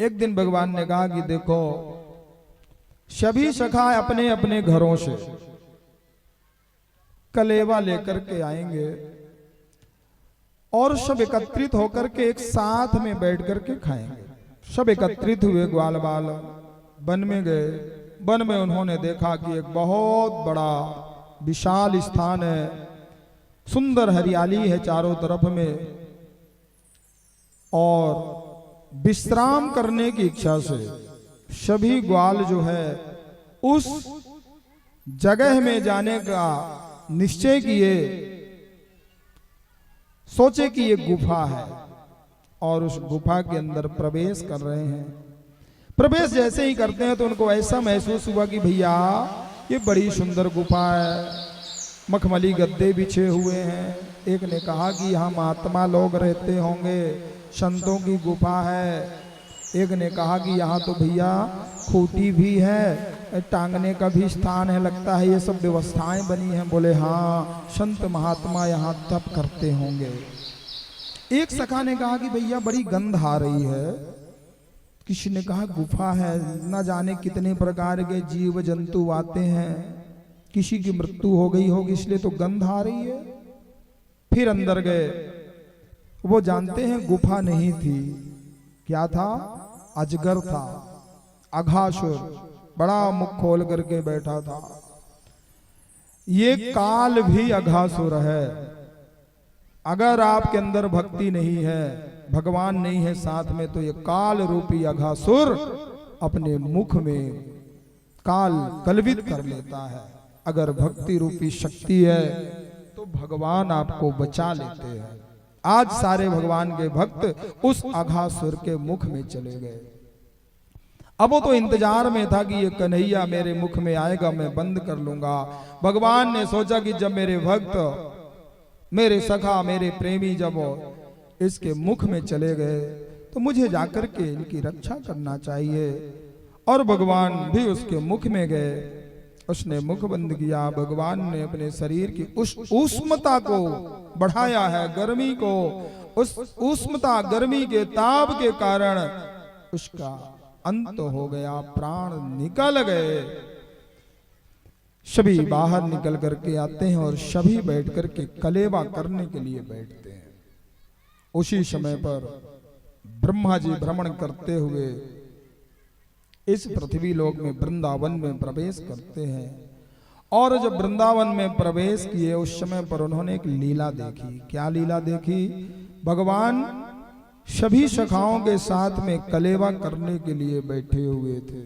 एक दिन भगवान ने कहा कि देखो, सभी सखा अपने अपने घरों से कलेवा लेकर के आएंगे और सब एकत्रित होकर के एक साथ में बैठ करके खाएंगे। सब एकत्रित हुए, ग्वाल बाल वन में गए। वन में उन्होंने देखा कि एक बहुत बड़ा विशाल स्थान है, सुंदर हरियाली है चारों तरफ में, और विश्राम करने की इच्छा से सभी ग्वाल जो है उस जगह में जाने का निश्चय किए। सोचे कि ये गुफा है और उस गुफा के अंदर प्रवेश कर रहे हैं। प्रवेश जैसे ही करते हैं तो उनको ऐसा महसूस हुआ कि भैया ये बड़ी सुंदर गुफा है, मखमली गद्दे बिछे हुए हैं। एक ने कहा कि यहाँ महात्मा लोग रहते होंगे, संतों की गुफा है। एक ने कहा कि यहाँ तो भैया खूंटी भी है, टांगने का भी स्थान है, लगता है ये सब व्यवस्थाएं बनी हैं। बोले हाँ, संत महात्मा यहाँ तप करते होंगे। एक सखा ने कहा कि भैया बड़ी गंध आ रही है। किसी ने कहा गुफा है, न जाने कितने प्रकार के जीव जंतु आते हैं, किसी की मृत्यु हो गई होगी इसलिए तो गंध आ रही है। फिर अंदर गए, वो जानते हैं गुफा नहीं थी, क्या था? अजगर था, अघासुर, बड़ा मुख खोल करके बैठा था। ये काल भी अघासुर है। अगर आपके अंदर भक्ति नहीं है, भगवान नहीं है साथ में, तो ये काल रूपी अघासुर अपने मुख में काल कलवित कर लेता है। अगर भक्ति रूपी शक्ति है तो भगवान आपको बचा लेते हैं। आज सारे भगवान के भक्त उस अघासुर के मुख में चले गए। अब वो तो इंतजार में था कि ये कन्हैया मेरे मुख में आएगा, मैं बंद कर लूंगा। भगवान ने सोचा कि जब मेरे भक्त, मेरे सखा, मेरे प्रेमी जब इसके मुख में चले गए तो मुझे जाकर के इनकी रक्षा करना चाहिए। और भगवान भी उसके मुख में गए। उसने मुख बंद किया। भगवान ने अपने शरीर की उस ऊष्मता को बढ़ाया है, गर्मी को। उस ऊष्मता, गर्मी के ताप के कारण उसका अंत हो गया, प्राण निकल गए। सभी बाहर निकल करके आते हैं और सभी बैठ करके कलेवा करने के लिए बैठते हैं। उसी समय पर ब्रह्मा जी भ्रमण करते हुए इस पृथ्वी लोक में वृंदावन में प्रवेश करते हैं। और जब वृंदावन में प्रवेश किए उस समय पर उन्होंने एक लीला देखी। क्या लीला देखी? भगवान सभी सखाओं के साथ में कलेवा करने के लिए बैठे हुए थे।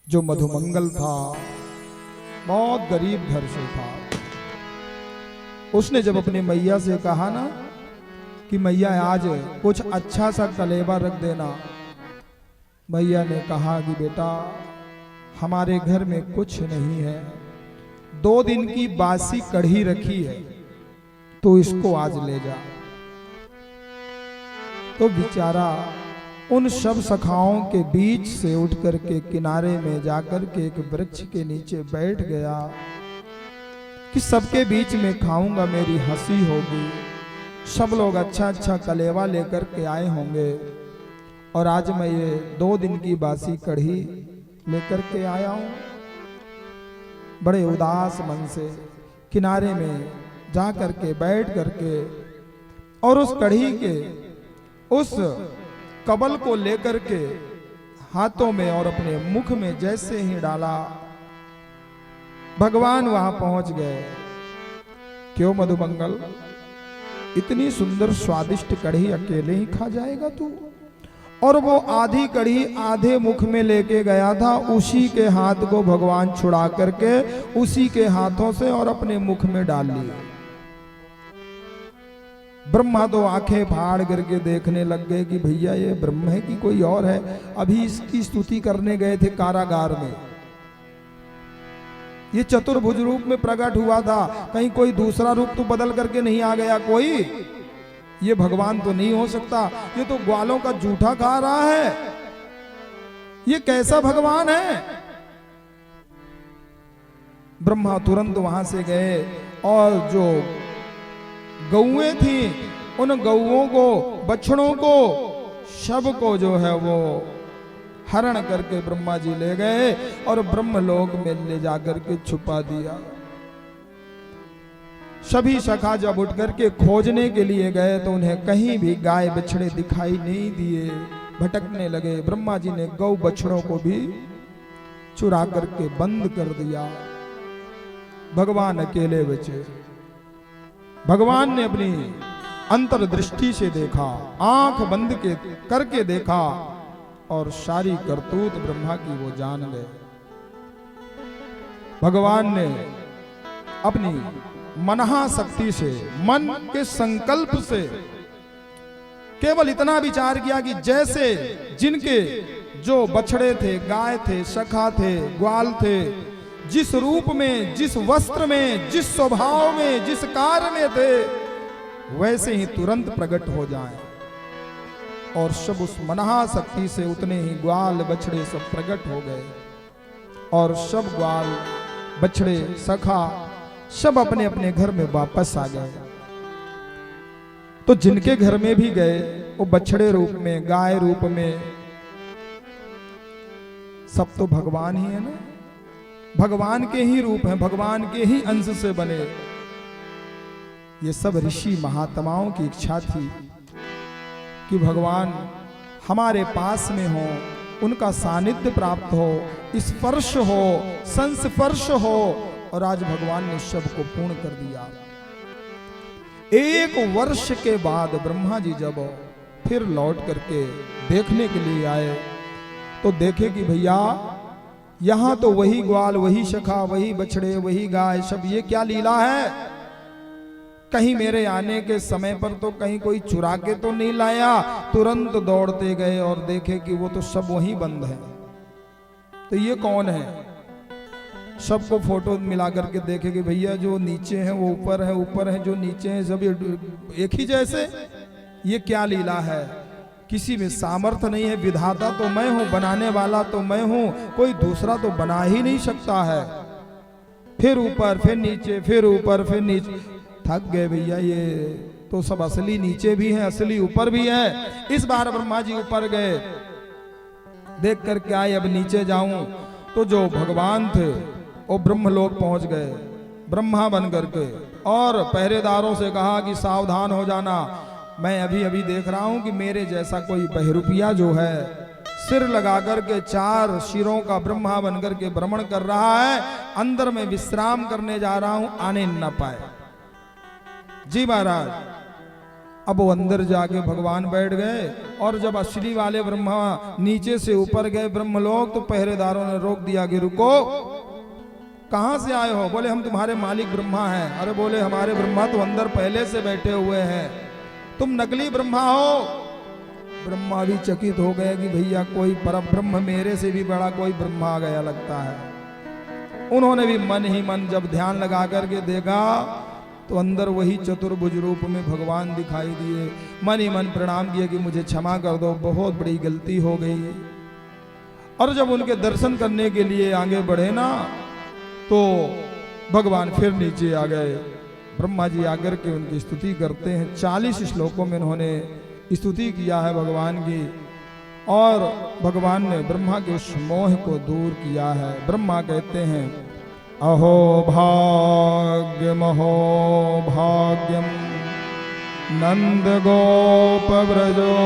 जो मधुमंगल था, बहुत गरीब घर से था। उसने जब अपनी मैया से कहा ना कि मैया आज कुछ अच्छा सा कलेवा रख देना, मैया ने कहा कि बेटा हमारे घर में कुछ नहीं है, 2 दिन की बासी कढ़ी रखी है, तो इसको आज ले जा। तो बेचारा उन सब सखाओं के बीच से उठ करके किनारे में जाकर के एक वृक्ष के नीचे बैठ गया कि सबके बीच में खाऊंगा, मेरी हंसी होगी, सब लोग अच्छा अच्छा कलेवा लेकर के आए होंगे और आज मैं ये 2 दिन की बासी कढ़ी लेकर के आया हूं। बड़े उदास मन से किनारे में जा करके बैठ करके और उस कढ़ी के उस कबल को लेकर के हाथों में और अपने मुख में जैसे ही डाला, भगवान वहां पहुंच गए। क्यों मधुमंगल, इतनी सुंदर स्वादिष्ट कढ़ी अकेले ही खा जाएगा तू? और वो आधी कढ़ी आधे मुख में लेके गया था, उसी के हाथ को भगवान छुड़ा करके उसी के हाथों से और अपने मुख में डाल लिया। ब्रह्मा तो आंखें फाड़ करके देखने लग गए कि भैया ये ब्रह्म है कि कोई और है। अभी इसकी स्तुति करने गए थे कारागार में, ये चतुर्भुज रूप में प्रकट हुआ था, कहीं कोई दूसरा रूप तो बदल करके नहीं आ गया कोई? ये भगवान तो नहीं हो सकता, ये तो ग्वालों का जूठा खा रहा है, ये कैसा भगवान है? ब्रह्मा तुरंत वहां से गए और जो गौएं थी उन गौओं को, बछड़ों को शव को जो है वो हरण करके ब्रह्मा जी ले गए और ब्रह्मलोक में ले जाकर के छुपा दिया। सभी सखा जब उठ करके खोजने के लिए गए तो उन्हें कहीं भी गाय बछड़े दिखाई नहीं दिए, भटकने लगे। ब्रह्मा जी ने गौ बछड़ों को भी चुरा करके बंद कर दिया। भगवान अकेले बचे। भगवान ने अपनी अंतर्दृष्टि से देखा, आंख बंद के करके देखा और सारी करतूत ब्रह्मा की वो जान गए। भगवान ने अपनी मनहा शक्ति से, मन के संकल्प से केवल इतना विचार किया कि जैसे जिनके जो बछड़े थे, गाय थे, सखा थे, ग्वाल थे, जिस रूप में, जिस वस्त्र में, जिस स्वभाव में, जिस कार्य में थे, वैसे ही तुरंत प्रकट हो जाएं। और सब उस मनहा शक्ति से उतने ही ग्वाल बछड़े सब प्रकट हो गए और सब ग्वाल बछड़े सखा सब अपने अपने घर में वापस आ गए। तो जिनके घर में भी गए वो बछड़े रूप में, गाय रूप में, सब तो भगवान ही है ना, भगवान के ही रूप हैं, भगवान के ही अंश से बने। ये सब ऋषि महात्माओं की इच्छा थी कि भगवान हमारे पास में हो, उनका सानिध्य प्राप्त हो, स्पर्श हो, संस्पर्श हो, और आज भगवान ने सबको पूर्ण कर दिया। 1 वर्ष के बाद ब्रह्मा जी जब फिर लौट करके देखने के लिए आए तो देखे कि भैया यहां तो वही ग्वाल, वही सखा, वही बछड़े, वही गाय, सब ये क्या लीला है। कहीं मेरे आने के समय पर तो कहीं कोई चुरा के तो नहीं लाया। तुरंत दौड़ते गए और देखे कि वो तो सब वहीं बंद है। तो ये कौन है? सबको फोटो मिला करके देखे कि भैया जो नीचे है वो ऊपर है, ऊपर है जो नीचे है, सब एक ही जैसे। ये क्या लीला है? किसी में सामर्थ्य नहीं है। विधाता तो मैं हूं, बनाने वाला तो मैं हूं, कोई दूसरा तो बना ही नहीं सकता है। फिर ऊपर, फिर नीचे, फिर ऊपर, फिर नीचे। थक गए भैया, ये तो सब असली नीचे भी है, असली ऊपर भी है। इस बार ब्रह्मा जी ऊपर गए, देख करके आए अब नीचे जाऊं। तो जो भगवान थे वो ब्रह्मलोक पहुंच गए ब्रह्मा बन करके, और पहरेदारों से कहा कि सावधान हो जाना, मैं अभी अभी देख रहा हूं कि मेरे जैसा कोई बहरूपिया जो है सिर लगा करके 4 शिरों का ब्रह्मा बन करके भ्रमण कर रहा है। अंदर में विश्राम करने जा रहा हूं, आने न पाए। जी महाराज। अब वो अंदर जाके भगवान बैठ गए और जब असली वाले ब्रह्मा नीचे से ऊपर गए ब्रह्मलोक तो पहरेदारों ने रोक दिया कि रुको, कहां से आए हो? बोले हम तुम्हारे मालिक ब्रह्मा हैं। अरे बोले हमारे ब्रह्मा तो अंदर पहले से बैठे हुए हैं, तुम नकली ब्रह्मा हो। ब्रह्मा भी चकित हो गए कि भैया कोई परब्रह्म, मेरे से भी बड़ा कोई ब्रह्मा आ गया लगता है। उन्होंने भी मन ही मन जब ध्यान लगा करके देखा तो अंदर वही चतुर्भुज रूप में भगवान दिखाई दिए। मन ही मन प्रणाम किए कि मुझे क्षमा कर दो, बहुत बड़ी गलती हो गई। और जब उनके दर्शन करने के लिए आगे बढ़े ना तो भगवान फिर नीचे आ गए। ब्रह्मा जी आकर के उनकी स्तुति करते हैं। 40 श्लोकों में उन्होंने स्तुति किया है भगवान की, और भगवान ने ब्रह्मा के उस मोह को दूर किया है। ब्रह्मा कहते हैं अहो भाग्यम, अहो भाग्यम, नंद गोप व्रजोकसाम,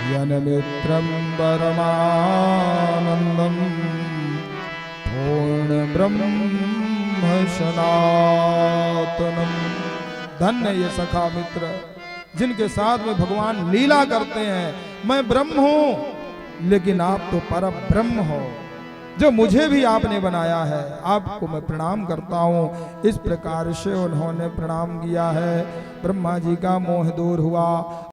यनमित्रं परमानंदम, पूर्ण ब्रह्म सनातनम। धन्य ये सखा मित्र जिनके साथ में भगवान लीला करते हैं। मैं ब्रह्म हूं लेकिन आप तो पर ब्रह्म हो, जो मुझे भी आपने बनाया है, आपको मैं प्रणाम करता हूं। इस प्रकार से उन्होंने प्रणाम किया है। ब्रह्मा जी का मोह दूर हुआ।